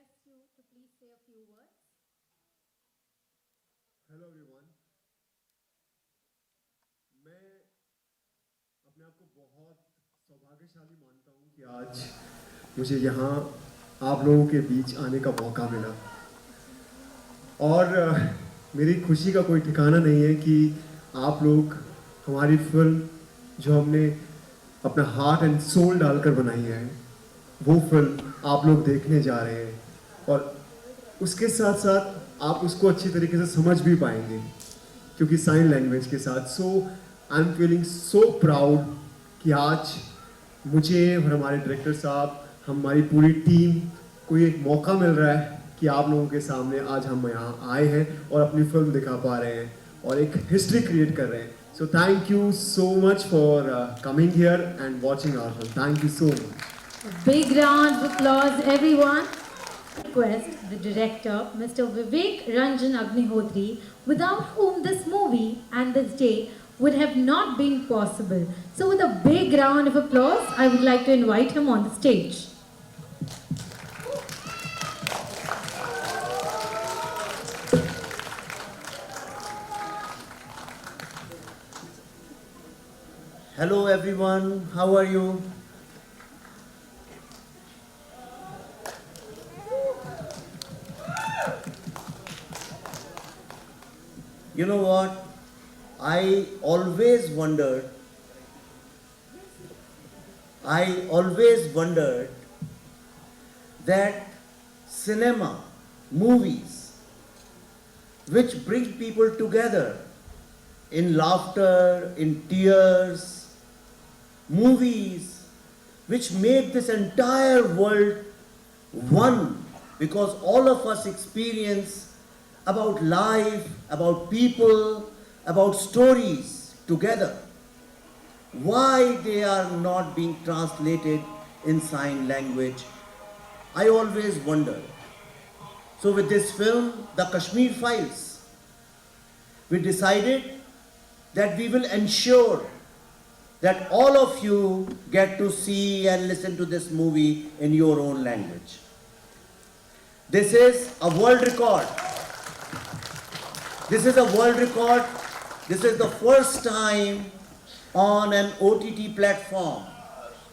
request you to please say a few words. Hello everyone. मैं अपने आप को बहुत सौभाग्यशाली मानता हूँ कि आज मुझे यहाँ आप लोगों के बीच आने का मौका मिला और मेरी खुशी का कोई ठिकाना नहीं है कि आप लोग हमारी फिल्म जो हमने अपना हार्ट एंड सोल डालकर बनाई है वो फिल्म आप लोग देखने जा रहे हैं और उसके साथ साथ आप उसको अच्छी तरीके से समझ भी पाएंगे क्योंकि साइन लैंग्वेज के साथ। So I am feeling so proud कि आज मुझे और हमारे डायरेक्टर साहब हमारी पूरी टीम को एक मौका मिल रहा है कि आप लोगों के सामने आज हम यहाँ आए हैं और अपनी फिल्म दिखा पा रहे हैं और एक हिस्ट्री क्रिएट कर रहे हैं। So thank you so much for coming here and watching our film. Thank you so much. A big round of applause, everyone. Request the director, Mr. Vivek Ranjan Agnihotri, without whom this movie and this day would have not been possible. So, with a big round of applause, I would like to invite him on the stage. Hello everyone, how are you? You know what? I always wondered that cinema, movies, which bring people together in laughter, in tears, movies which make this entire world one because all of us experience about life, about people, about stories together. Why they are not being translated in sign language, I always wonder. So with this film, The Kashmir Files, we decided that we will ensure that all of you get to see and listen to this movie in your own language. This is a world record. This is a world record. This is the first time on an OTT platform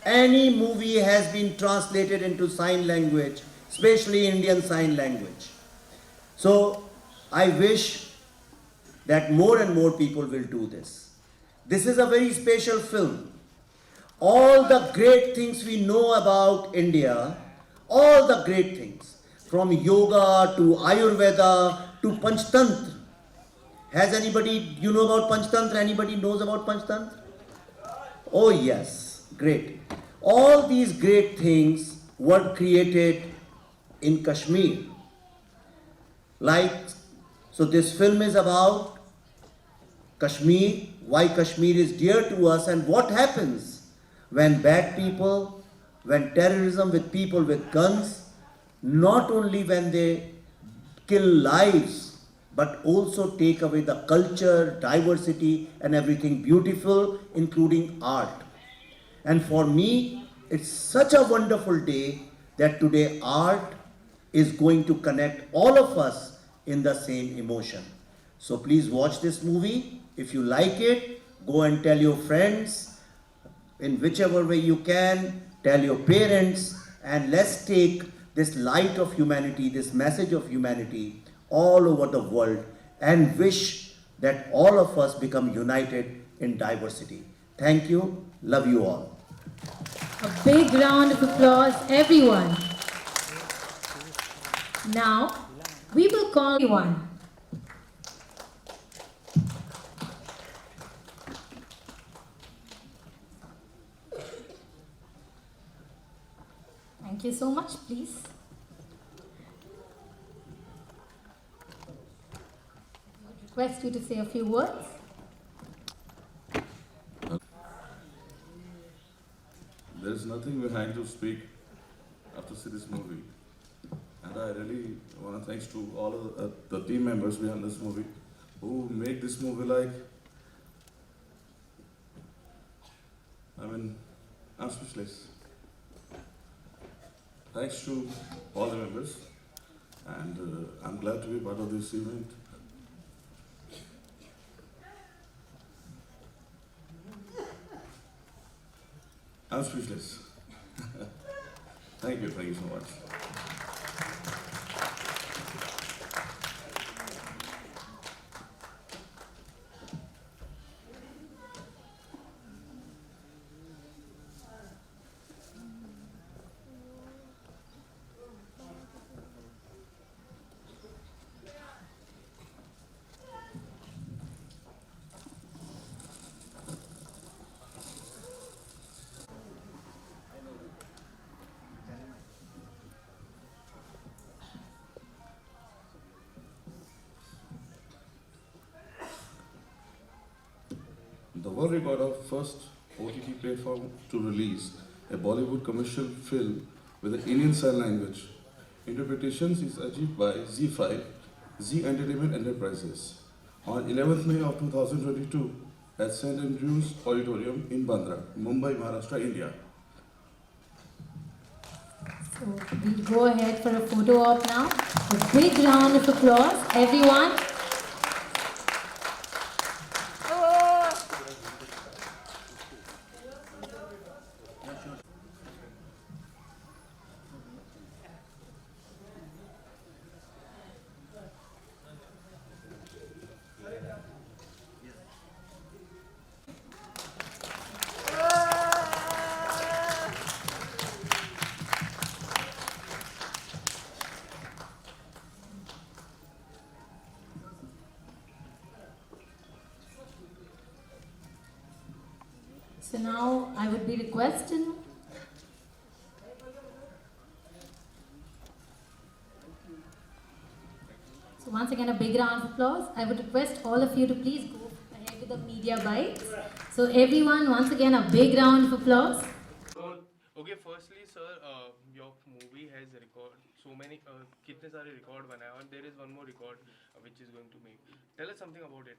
any movie has been translated into sign language, especially Indian sign language. So I wish that more and more people will do this. This is a very special film. All the great things we know about India, all the great things, from yoga to Ayurveda to Panchtantra. Has anybody, you know about Panchtantra? Anybody knows about Panchtantra? Oh yes, great. All these great things were created in Kashmir. Like, so this film is about Kashmir, why Kashmir is dear to us and what happens when bad people, when terrorism with people with guns, not only when they kill lives, but also take away the culture, diversity and everything beautiful, including art. And for me, it's such a wonderful day that today art is going to connect all of us in the same emotion. So please watch this movie. If you like it, go and tell your friends in whichever way you can, tell your parents, and let's take this light of humanity, this message of humanity all over the world and wish that all of us become united in diversity. Thank you. Love you all. A big round of applause, everyone. Now, we will call everyone. Thank you so much, please. I would request you to say a few words. There's nothing behind to speak after see this movie. And I really want to thanks to all of the team members behind this movie who make this movie like, I'm speechless. Thanks to all the members. and I'm glad to be part of this event. I'm speechless. Thank you so much. The world record of first OTT platform to release a Bollywood commercial film with the Indian Sign Language interpretations is achieved by Z5, Z Entertainment Enterprises, on 11th May of 2022 at St. Andrews Auditorium in Bandra, Mumbai, Maharashtra, India. So we'll go ahead for a photo op now. A big round of applause, everyone. So now I would be requesting so once again a big round of applause. I would request all of you to please go ahead with the media bites. So everyone, once again a big round of applause. Okay, firstly, sir, your movie has record so many, कितने सारे record बनाए और there is one more record which is going to make. Tell us something about it.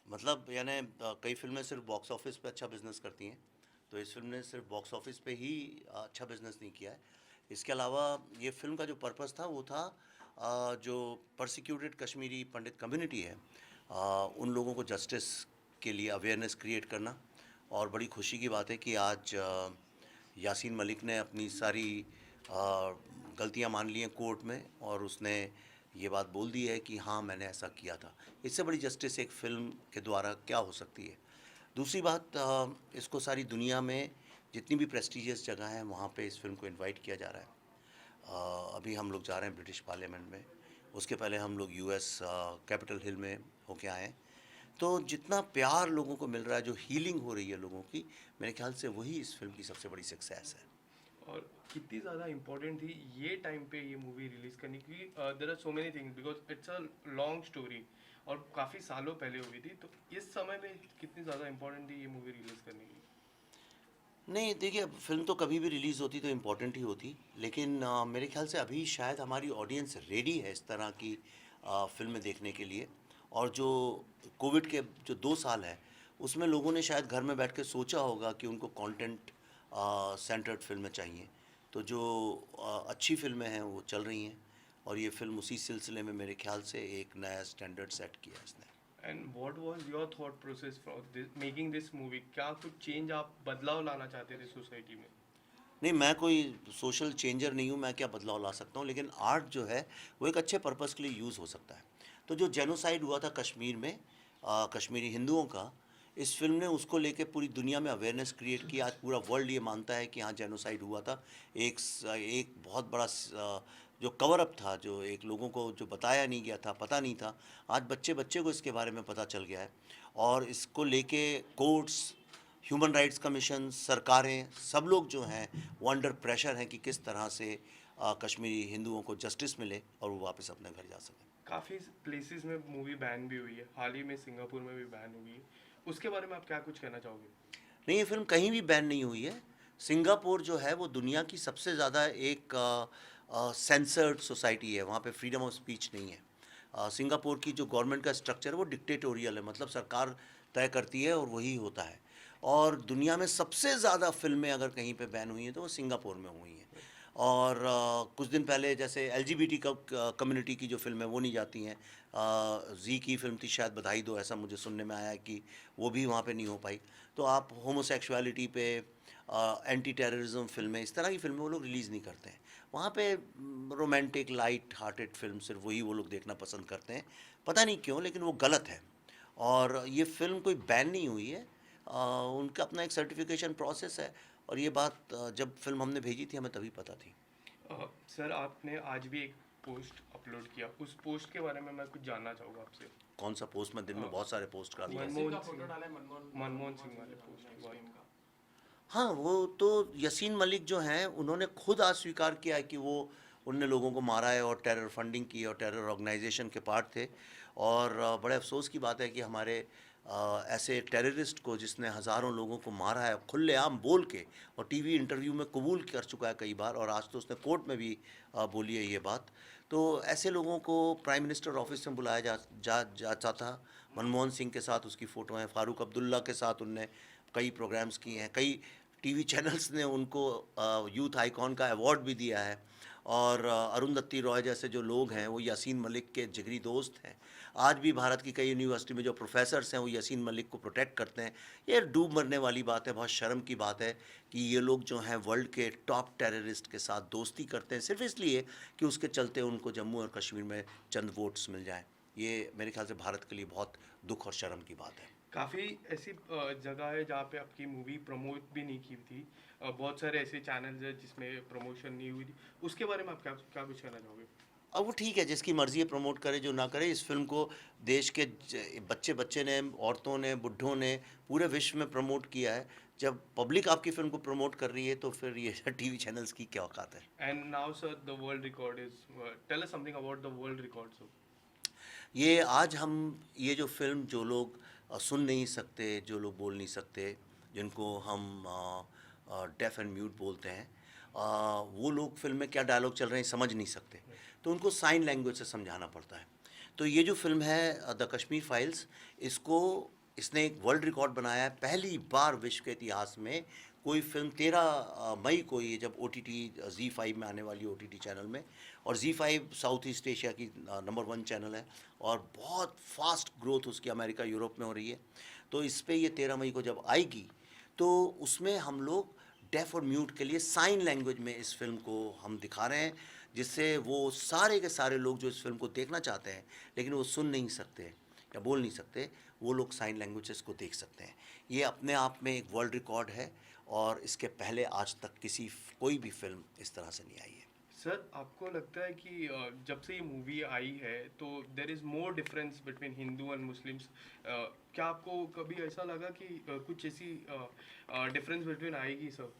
मतलब यानी कई फिल्में सिर्फ box office पे अच्छा बिजनेस करती हैं, तो इस फिल्म ने सिर्फ बॉक्स ऑफिस पे ही अच्छा बिजनेस नहीं किया है. इसके अलावा ये फिल्म का जो पर्पस था वो था जो परसिक्यूटेड कश्मीरी पंडित कम्युनिटी है उन लोगों को जस्टिस के लिए अवेयरनेस क्रिएट करना. और बड़ी खुशी की बात है कि आज यासीन मलिक ने अपनी सारी गलतियां मान ली हैं कोर्ट में और उसने ये बात बोल दी है कि हाँ मैंने ऐसा किया था. इससे बड़ी जस्टिस एक फ़िल्म के द्वारा क्या हो सकती है. दूसरी बात, इसको सारी दुनिया में जितनी भी प्रेस्टिजियस जगह हैं वहाँ पे इस फिल्म को इनवाइट किया जा रहा है. अभी हम लोग जा रहे हैं ब्रिटिश पार्लियामेंट में, उसके पहले हम लोग यूएस कैपिटल हिल में होके आए हैं. तो जितना प्यार लोगों को मिल रहा है, जो हीलिंग हो रही है लोगों की, मेरे ख्याल से वही इस फिल्म की सबसे बड़ी सक्सेस है. और कितनी ज़्यादा इम्पोर्टेंट थी ये टाइम पे ये मूवी रिलीज़ करने की. There are so many things because it's a long story और काफ़ी सालों पहले हुई थी, तो इस समय में कितनी ज़्यादा इम्पोर्टेंट थी ये मूवी रिलीज़ करने की. नहीं देखिए, फिल्म तो कभी भी रिलीज़ होती तो इम्पोर्टेंट ही होती, लेकिन मेरे ख्याल से अभी शायद हमारी ऑडियंस रेडी है इस तरह की फिल्में देखने के लिए. और जो कोविड के जो 2 साल है उसमें लोगों ने शायद घर में बैठ के सोचा होगा कि उनको कंटेंट सेंटर्ड फिल्में चाहिए. तो जो अच्छी फिल्में हैं वो चल रही हैं और ये फिल्म उसी सिलसिले में मेरे ख्याल से एक नया स्टैंडर्ड सेट किया इसने. And what was your thought process for making this movie. क्या कुछ चेंज आप बदलाव लाना चाहते थे सोसाइटी में. नहीं, मैं कोई सोशल चेंजर नहीं हूँ, मैं क्या बदलाव ला सकता हूँ, लेकिन आर्ट जो है वो एक अच्छे पर्पस के लिए यूज़ हो सकता है. तो जो जेनोसाइड हुआ था कश्मीर में कश्मीरी हिंदुओं का, इस फिल्म ने उसको लेके पूरी दुनिया में अवेयरनेस क्रिएट की. आज पूरा वर्ल्ड ये मानता है कि हाँ जेनोसाइड हुआ था. एक बहुत बड़ा जो कवर अप था, जो एक लोगों को जो बताया नहीं गया था, पता नहीं था, आज बच्चे बच्चे को इसके बारे में पता चल गया है. और इसको लेके कोर्ट्स, ह्यूमन राइट्स कमीशन, सरकारें, सब लोग जो हैं वो अंडर प्रेशर हैं कि किस तरह से कश्मीरी हिंदुओं को जस्टिस मिले और वो वापस अपने घर जा सकें. काफ़ी प्लेसेस में मूवी बैन भी हुई है, हाल ही में सिंगापुर में भी बैन हुई है. उसके बारे में आप क्या कुछ कहना चाहोगे. नहीं, ये फिल्म कहीं भी बैन नहीं हुई है. सिंगापुर जो है वो दुनिया की सबसे ज़्यादा एक सेंसर्ड सोसाइटी है, वहाँ पे फ्रीडम ऑफ स्पीच नहीं है. सिंगापुर की जो गवर्नमेंट का स्ट्रक्चर है वो डिक्टेटोरियल है, मतलब सरकार तय करती है और वही होता है. और दुनिया में सबसे ज़्यादा फिल्में अगर कहीं पे बैन हुई हैं तो वो सिंगापुर में हुई हैं. और कुछ दिन पहले जैसे LGBT कम्युनिटी की जो फिल्म है वो नहीं जाती हैं। जी की फिल्म थी शायद बधाई दो, ऐसा मुझे सुनने में आया कि वो भी वहाँ पे नहीं हो पाई। तो आप होमोसेक्सुअलिटी पे, एंटी टेररिज्म फिल्में, इस तरह की फिल्में वो लोग रिलीज़ नहीं करते हैं। वहाँ पे रोमांटिक लाइट हार्टेड फिल्म सिर्फ वही वो लोग देखना पसंद करते हैं, पता नहीं क्यों, लेकिन वो गलत है। और ये फिल्म कोई बैन नहीं हुई है, उनका अपना एक सर्टिफिकेशन प्रोसेस है। और ये बात जब फिल्म हमने भेजी थी हमें तभी पता थी। सर आपने आज भी एक पोस्ट अपलोड किया, उस पोस्ट के बारे में मैं कुछ जानना चाहूँगा आपसे। कौन सा पोस्ट? मैं दिन में बहुत सारे पोस्ट करता हूँ। मनमोहन सिंह वाले पोस्ट। हाँ, वो तो यासीन मलिक जो हैं उन्होंने खुद आज स्वीकार किया है कि वो उनने लोगों को मारा है और टेरर फंडिंग की और टेरर ऑर्गेनाइजेशन के पार्ट थे। और बड़े अफसोस की बात है कि हमारे ऐसे टेररिस्ट को जिसने हज़ारों लोगों को मारा है खुलेआम बोल के, और टीवी इंटरव्यू में कबूल कर चुका है कई बार, और आज तो उसने कोर्ट में भी बोली है ये बात। तो ऐसे लोगों को प्राइम मिनिस्टर ऑफिस में बुलाया जाता था। मनमोहन सिंह के साथ उसकी फ़ोटो हैं, फ़ारूक अब्दुल्ला के साथ उनने कई प्रोग्राम्स किए हैं, कई टीवी चैनल्स ने उनको यूथ आइकॉन का अवार्ड भी दिया है। और अरुंधति रॉय जैसे जो लोग हैं वो यासीन मलिक के जिगरी दोस्त हैं। आज भी भारत की कई यूनिवर्सिटी में जो प्रोफेसर्स हैं वो यासीन मलिक को प्रोटेक्ट करते हैं। ये डूब मरने वाली बात है, बहुत शर्म की बात है कि ये लोग जो हैं वर्ल्ड के टॉप टेररिस्ट के साथ दोस्ती करते हैं सिर्फ इसलिए कि उसके चलते उनको जम्मू और कश्मीर में चंद वोट्स मिल जाएं। ये मेरे ख्याल से भारत के लिए बहुत दुख और शर्म की बात है। काफ़ी ऐसी जगह है जहाँ पे आपकी मूवी प्रमोट भी नहीं की थी, बहुत सारे ऐसे चैनल्स हैं जिसमें प्रमोशन नहीं हुई थी, उसके बारे में आप क्या क्या कुछ कहना चाहोगे? अब वो ठीक है, जिसकी मर्ज़ी है प्रमोट करे जो ना करे। इस फिल्म को देश के बच्चे ने, औरतों ने, बुढ़ों ने पूरे विश्व में प्रमोट किया है। जब पब्लिक आपकी फिल्म को प्रमोट कर रही है तो फिर ये टीवी चैनल्स की क्या औकात है। And now sir the world record is, tell us something about the world record sir. ये आज हम ये जो फिल्म, जो लोग सुन नहीं सकते, जो लोग बोल नहीं सकते, जिनको हम डेफ एंड म्यूट बोलते हैं, वो लोग फिल्म में क्या डायलॉग चल रहे हैं समझ नहीं सकते, तो उनको साइन लैंग्वेज से समझाना पड़ता है। तो ये जो फिल्म है द कश्मीर फाइल्स, इसने एक वर्ल्ड रिकॉर्ड बनाया है। पहली बार विश्व के इतिहास में कोई फिल्म 13 मई को, ये जब OTT Z5 में आने वाली OTT चैनल में, और Z5 साउथ ईस्ट एशिया की नंबर 1 चैनल है और बहुत फास्ट ग्रोथ उसकी अमेरिका यूरोप में हो रही है। तो इस पे ये 13 मई को जब आएगी तो उसमें हम लोग डेफ और म्यूट के लिए साइन लैंग्वेज में इस फिल्म को हम दिखा रहे हैं, जिससे वो सारे के सारे लोग जो इस फिल्म को देखना चाहते हैं लेकिन वो सुन नहीं सकते या बोल नहीं सकते, वो लोग साइन लैंग्वेज से इसको देख सकते हैं। ये अपने आप में एक वर्ल्ड रिकॉर्ड है और इसके पहले आज तक कोई भी फिल्म इस तरह से नहीं आई है। सर आपको लगता है कि जब से ये मूवी आई है तो there is more difference between Hindu and Muslims, क्या आपको कभी ऐसा लगा कि कुछ ऐसी डिफरेंस बिटवीन आएगी सर?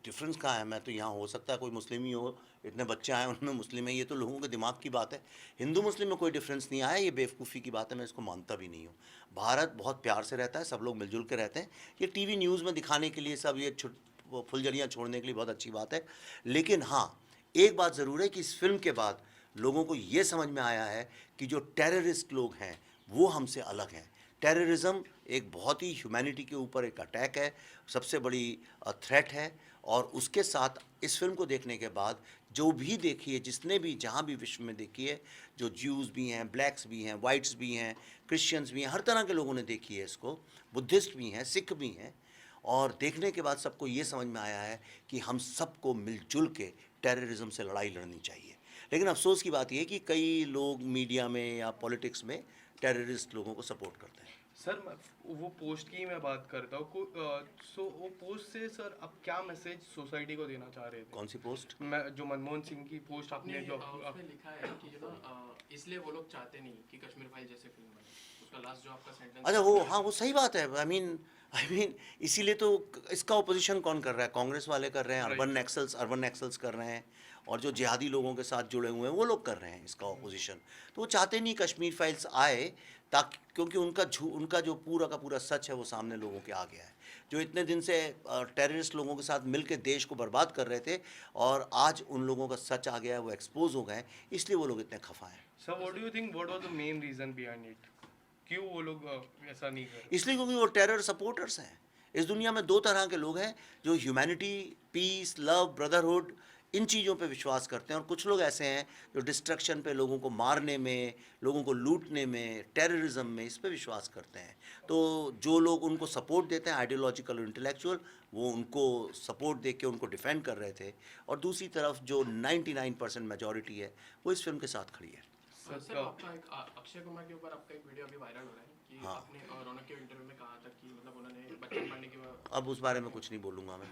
डिफरेंस कहाँ है? मैं तो यहाँ, हो सकता है कोई मुस्लिम ही हो, इतने बच्चे आए उनमें मुस्लिम है, ये तो लोगों के दिमाग की बात है। हिंदू मुस्लिम में कोई डिफरेंस नहीं आया, ये बेवकूफ़ी की बात है, मैं इसको मानता भी नहीं हूँ। भारत बहुत प्यार से रहता है, सब लोग मिलजुल के रहते हैं। ये टीवी न्यूज़ में दिखाने के लिए सब ये फुलझड़ियाँ छोड़ने के लिए बहुत अच्छी बात है। लेकिन हाँ, एक बात ज़रूर है कि इस फिल्म के बाद लोगों को ये समझ में आया है कि जो टेररिस्ट लोग हैं वो हमसे अलग हैं। टेररिज्म एक बहुत ही ह्यूमैनिटी के ऊपर एक अटैक है, सबसे बड़ी थ्रेट है। और उसके साथ इस फिल्म को देखने के बाद जो भी देखी है, जिसने भी जहाँ भी विश्व में देखी है, जो ज्यूज़ भी हैं, ब्लैक्स भी हैं, वाइट्स भी हैं, क्रिश्चियंस भी हैं, हर तरह के लोगों ने देखी है इसको, बुद्धिस्ट भी हैं, सिख भी हैं। और देखने के बाद सबको ये समझ में आया है कि हम सबको मिलजुल के टेररिज्म से लड़ाई लड़नी चाहिए। लेकिन अफसोस की बात यह है कि कई लोग मीडिया में या पॉलिटिक्स में टेररिस्ट लोगों को सपोर्ट करते हैं। सर वो पोस्ट की मैं बात करता हूँ, सो वो पोस्ट से सर आप क्या मैसेज सोसाइटी को देना चाह रहे थे? कौन सी पोस्ट? मैं जो मनमोहन सिंह की पोस्ट आपने जो उसमें लिखा है कि इसलिए वो लोग चाहते नहीं कि कश्मीर फाइल जैसे फिल्म बने, उसका लास्ट जो आपका सेंटेंस। अच्छा, वो हाँ, वो सही बात है। आई मीन इसीलिए तो इसका ओपोजिशन कौन कर रहा है? कांग्रेस वाले कर रहे हैं, अर्बन नक्सल्स कर रहे हैं, और जो जिहादी लोगों के साथ जुड़े हुए हैं वो लोग कर रहे हैं इसका ओपोजिशन। तो वो चाहते नहीं कश्मीर फाइल्स आए, ताकि क्योंकि उनका जो पूरा का पूरा सच है वो सामने लोगों के आ गया है। जो इतने दिन से टेररिस्ट लोगों के साथ मिलकर देश को बर्बाद कर रहे थे, और आज उन लोगों का सच आ गया है, वो एक्सपोज हो गए, इसलिए वो लोग इतने खफा हैं। Sir what do you think, what was the main reason behind it? क्यों वो लोग ऐसा नहीं कर रहे? इसलिए क्योंकि वो टेरर सपोर्टर्स हैं। इस दुनिया में दो तरह के लोग हैं, जो ह्यूमैनिटी, पीस, लव, ब्रदरहुड, इन चीज़ों पे विश्वास करते हैं, और कुछ लोग ऐसे हैं जो डिस्ट्रक्शन पे, लोगों को मारने में, लोगों को लूटने में, टेररिज्म में, इस पे विश्वास करते हैं। तो जो लोग उनको सपोर्ट देते हैं, आइडियोलॉजिकल और इंटेलेक्चुअल, वो उनको सपोर्ट दे के उनको डिफेंड कर रहे थे, और दूसरी तरफ जो 99% मेजॉरिटी है वो इस फिल्म के साथ खड़ी है। सर आपका एक अक्षय कुमार के ऊपर आपका एक वीडियो अभी वायरल हो रहा है कि हाँ। आपने रौनक के इंटरव्यू में कहा था कि मतलब उन्होंने बच्चन पांडे की अब उस बारे में कुछ नहीं बोलूँगा मैं,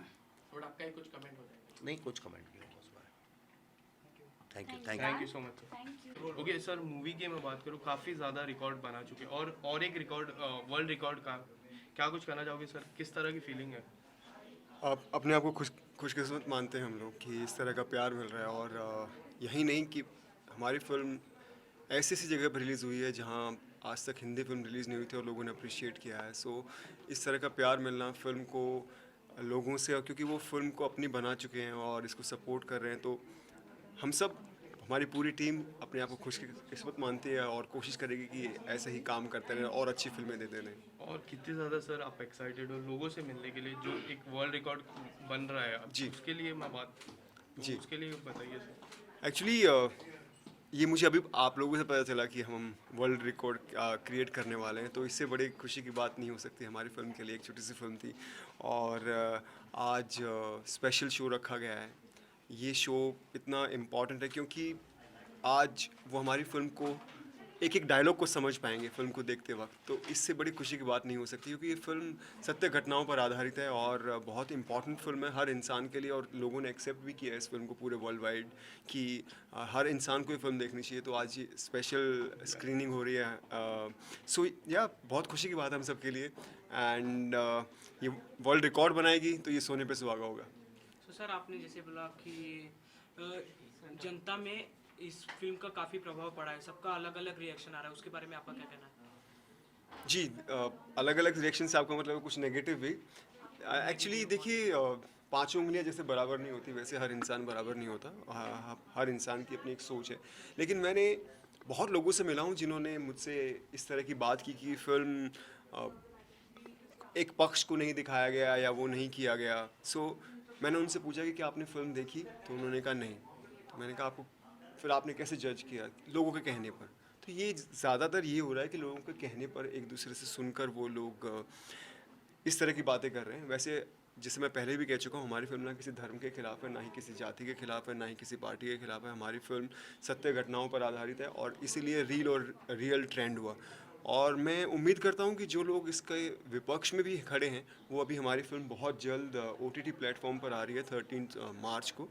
और आपका एक कुछ कमेंट हो जाएगा। नहीं कुछ कमेंट नहीं होगा उस बारे में। Thank you so much. Okay sir, movie की मैं बात करूँ, काफ़ी ज़्यादा रिकॉर्ड बना चुके, और एक रिकॉर्ड, वर्ल्ड रिकॉर्ड का क्या कुछ कहना चाहोगे सर? किस तरह की फीलिंग है? आप अपने आप को खुशकिस्मत मानते हैं हम लोग कि इस तरह का प्यार मिल रहा है, और यही नहीं कि हमारी फिल्म ऐसी ऐसी जगह पर रिलीज़ हुई है जहां आज तक हिंदी फिल्म रिलीज़ नहीं हुई थी और लोगों ने अप्रिशिएट किया है। सो इस तरह का प्यार मिलना फिल्म को लोगों से, और क्योंकि वो फिल्म को अपनी बना चुके हैं और इसको सपोर्ट कर रहे हैं, तो हम सब, हमारी पूरी टीम अपने आप को खुशकिस्मत मानती है और कोशिश करेगी कि ऐसे ही काम करते रहें और अच्छी फिल्में देते रहें। और कितने ज़्यादा सर आप एक्साइटेड हो लोगों से मिलने के लिए, जो एक वर्ल्ड रिकॉर्ड बन रहा है अब, जी। उसके लिए मैं बात, तो जी। उसके लिए बताइए सर। एक्चुअली ये मुझे अभी आप लोगों से पता चला कि हम वर्ल्ड रिकॉर्ड क्रिएट करने वाले हैं, तो इससे बड़ी खुशी की बात नहीं हो सकती। हमारी फिल्म के लिए एक छोटी सी फिल्म थी, और आज स्पेशल शो रखा गया है। ये शो इतना इम्पॉर्टेंट है क्योंकि आज वो हमारी फिल्म को एक एक डायलॉग को समझ पाएंगे फिल्म को देखते वक्त, तो इससे बड़ी खुशी की बात नहीं हो सकती, क्योंकि ये फिल्म सत्य घटनाओं पर आधारित है और बहुत इंपॉर्टेंट फिल्म है हर इंसान के लिए, और लोगों ने एक्सेप्ट भी किया है इस फिल्म को पूरे वर्ल्ड वाइड कि हर इंसान को ये फिल्म देखनी चाहिए। तो आज ये स्पेशल स्क्रीनिंग हो रही है, सो या बहुत खुशी की बात है हम सब के लिए, एंड ये वर्ल्ड रिकॉर्ड बनाएगी तो ये सोने पे सुहागा होगा। तो सर आपने जैसे बोला कि जनता में इस फिल्म का काफ़ी प्रभाव पड़ा है, सबका अलग अलग रिएक्शन आ रहा है, उसके बारे में आपका क्या कहना है? जी, अलग अलग रिएक्शन से आपका मतलब कुछ नेगेटिव भी। एक्चुअली देखिए, पांचों उंगलियां जैसे बराबर नहीं होती वैसे हर इंसान बराबर नहीं होता, हर इंसान की अपनी एक सोच है। लेकिन मैंने बहुत लोगों से मिला हूँ जिन्होंने मुझसे इस तरह की बात की कि फिल्म एक पक्ष को नहीं दिखाया गया या वो नहीं किया गया। सो मैंने उनसे पूछा कि क्या आपने फिल्म देखी, तो उन्होंने कहा नहीं। तो मैंने कहा आपको फिर आपने कैसे जज किया? लोगों के कहने पर। तो ये ज़्यादातर ये हो रहा है कि लोगों के कहने पर एक दूसरे से सुनकर वो लोग इस तरह की बातें कर रहे हैं। वैसे जैसे मैं पहले भी कह चुका हूँ, हमारी फिल्म ना किसी धर्म के खिलाफ है, ना ही किसी जाति के खिलाफ है, ना ही किसी पार्टी के खिलाफ है। हमारी फिल्म सत्य घटनाओं पर आधारित है और इसीलिए रियल ट्रेंड हुआ। और मैं उम्मीद करता हूँ कि जो लोग इसके विपक्ष में भी खड़े हैं, वो अभी हमारी फिल्म बहुत जल्द OTT प्लेटफॉर्म पर आ रही है 13 मार्च को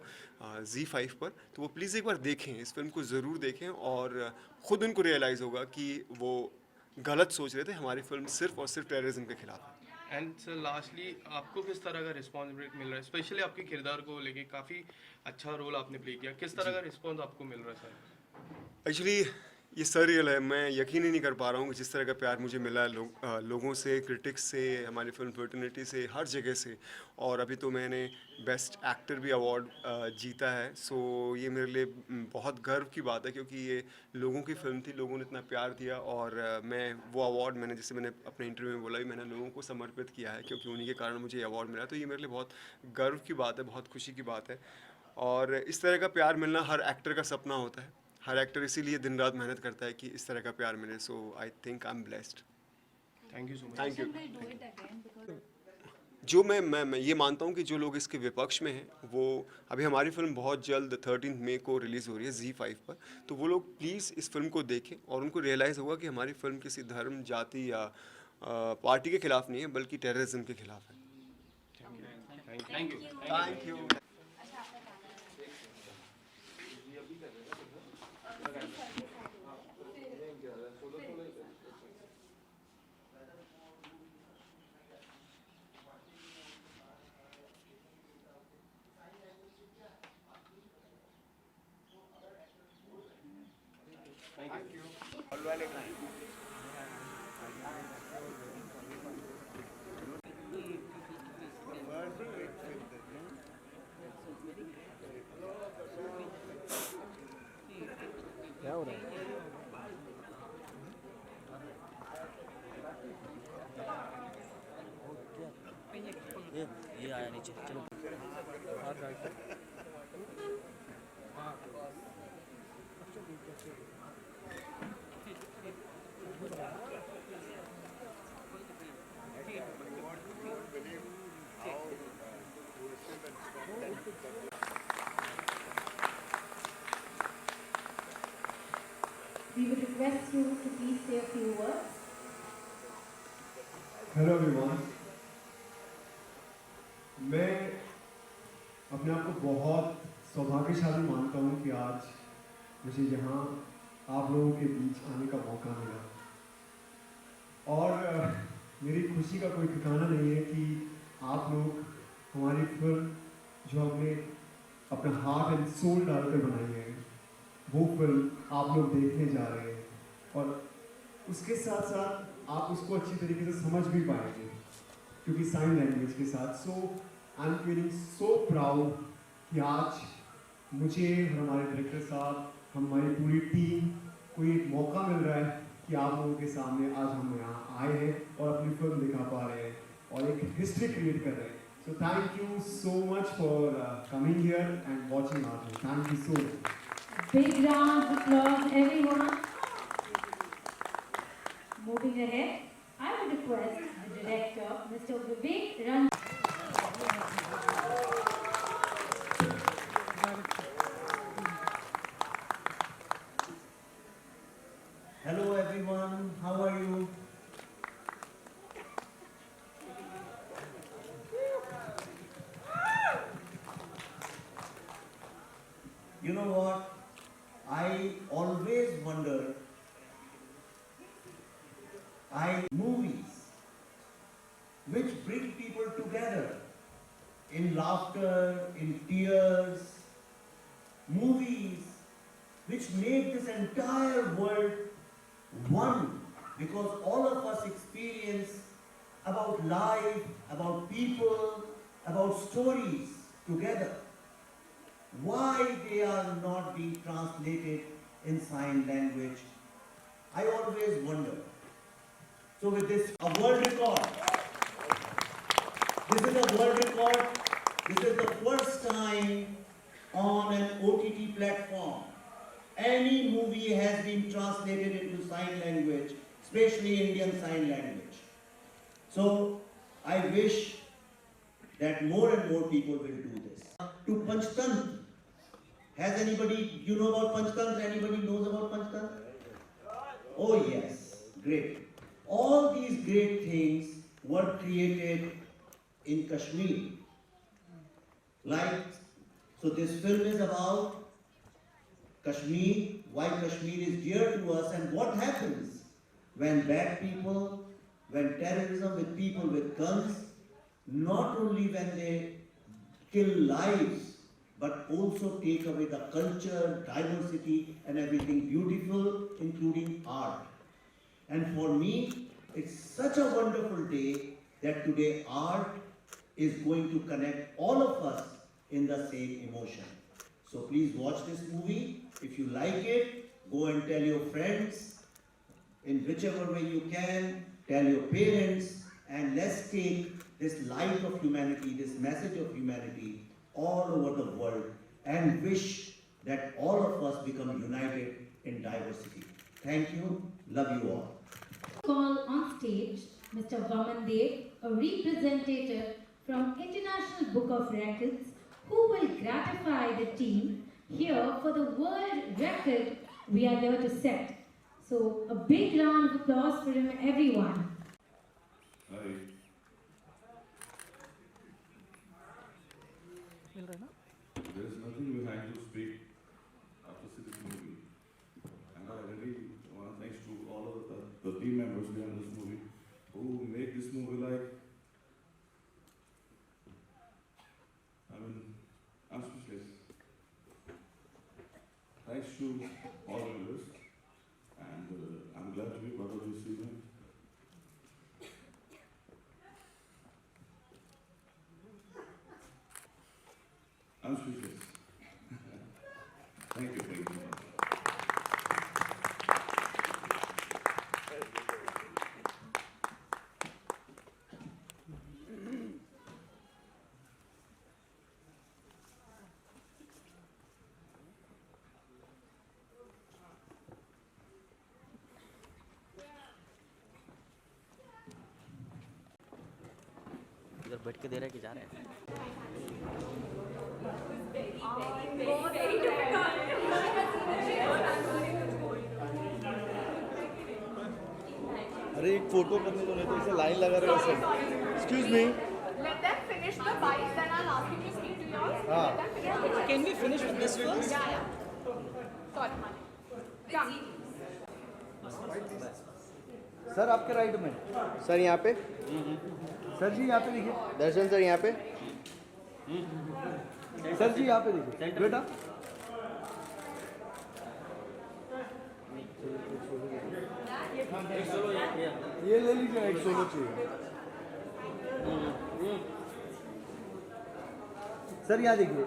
ZEE5 पर। तो वो प्लीज़ एक बार देखें, इस फिल्म को ज़रूर देखें, और ख़ुद उनको रियलाइज़ होगा कि वो गलत सोच रहे थे। हमारी फिल्म सिर्फ और सिर्फ टेररिज्म के खिलाफ है। एंड सर लास्टली, आपको किस तरह का रिस्पॉन्सिबिलिटी मिल रहा है, स्पेशली आपके किरदार को लेके? काफ़ी अच्छा रोल आपने प्ले किया, किस तरह का रिस्पॉन्स आपको मिल रहा है सर? एक्चुअली ये सरियल है, मैं यकीन ही नहीं कर पा रहा हूँ कि जिस तरह का प्यार मुझे मिला है लोगों से, क्रिटिक्स से, हमारी फिल्म फर्टिनिटी से, हर जगह से। और अभी तो मैंने बेस्ट एक्टर भी अवार्ड जीता है। सो ये मेरे लिए बहुत गर्व की बात है, क्योंकि ये लोगों की फिल्म थी, लोगों ने इतना प्यार दिया, और मैं वो अवार्ड मैंने, जैसे मैंने अपने इंटरव्यू में बोला, मैंने लोगों को समर्पित किया है, क्योंकि उन्हीं के कारण मुझे ये अवार्ड मिला। तो ये मेरे लिए बहुत गर्व की बात है, बहुत खुशी की बात है। और इस तरह का प्यार मिलना हर एक्टर का सपना होता है। हर एक्टर इसीलिए दिन रात मेहनत करता है कि इस तरह का प्यार मिले। So I think I am blessed. Thank you so much. Thank you. जो मैं ये मानता हूँ कि जो लोग इसके विपक्ष में हैं, वो अभी हमारी फिल्म बहुत जल्द 13 मई को रिलीज़ हो रही है ZEE5 पर, तो वो लोग प्लीज़ इस फिल्म को देखें और उनको रियलाइज़ होगा कि हमारी फिल्म किसी धर्म, जाति या पार्टी के खिलाफ नहीं है, बल्कि टेररिज्म के खिलाफ है। Thank you. ये आया नीचे, चलो। request you to please say a few words. Hello everyone, मैं अपने आप को बहुत सौभाग्यशाली मानता हूँ कि आज मुझे यहाँ आप लोगों के बीच आने का मौका मिला और मेरी खुशी का कोई ठिकाना नहीं है कि आप लोग हमारी फिल्म जो हमने अपना हार्ट एंड सोल डालकर बनाई है वो फिल्म आप लोग देखने जा रहे हैं और उसके साथ साथ आप उसको अच्छी तरीके से समझ भी पाएंगे क्योंकि साइन लैंग्वेज के साथ। So I am feeling so proud कि आज मुझे और हमारे डायरेक्टर साहब, हमारी पूरी टीम को एक मौका मिल रहा है कि आप लोगों के सामने आज हम यहाँ आए हैं और अपनी फिल्म दिखा पा रहे हैं और एक हिस्ट्री क्रिएट कर रहे हैं। So thank you so much for coming here and watching our film. Thank you so much. Big round of applause, everyone. Moving ahead, I would request the director, Mr. Vivek Ranjan. Hello everyone, how are you? You know what? I always wonder, movies which bring people together in laughter, in tears, movies which make this entire world one, because all of us experience about life, about people, about stories together. Why they are not being translated in sign language, I always wonder. So with this, a world record. This is a world record. This is the first time on an OTT platform any movie has been translated into sign language, especially Indian sign language. So I wish that more and more people will do this. To Panchtantra. Has anybody, you know about Panchtantra? Anybody knows about Panchtantra? Oh yes, great. All these great things were created in Kashmir. So this film is about Kashmir, why Kashmir is dear to us and what happens when bad people, when terrorism with people with guns, not only when they kill lives, but also take away the culture, diversity and everything beautiful, including art. And for me, it's such a wonderful day that today art is going to connect all of us in the same emotion. So please watch this movie. If you like it, go and tell your friends in whichever way you can, tell your parents, and let's take this light of humanity, this message of humanity all over the world and wish that all of us become united in diversity. Thank you. Love you all. Call on stage Mr. Vaman Dev, a representative from International Book of Records, who will gratify the team here for the world record we are here to set. So a big round of applause for him, everyone. Hi. There is nothing behind to speak after seeing this movie. And I really want to thanks to all of the team members behind this movie who make this movie like, I'm speechless. Thanks to all members, and I'm glad to be part of this event. I'm speechless. Thank you for your time. इधर बैठ के दे रहे हैं कि जा रहे हैं? अरे एक फोटो करने दो, नहीं तो ऐसे लाइन लगा रहे हो सब. Excuse me. Let them finish the bite, then I'll ask you to speak to yours. हाँ. Let them finish the bite. Can we finish with this first? Yeah, yeah. Sorry, Mani. Come. Sir आपके right में. Sir यहाँ पे. Sir जी यहाँ पे देखिए. दर्शन sir यहाँ पे. सर जी यहाँ पे देखिए. बेटा. ये ले लीजिए, एक सोलो चाहिए. सर यहाँ देखिए.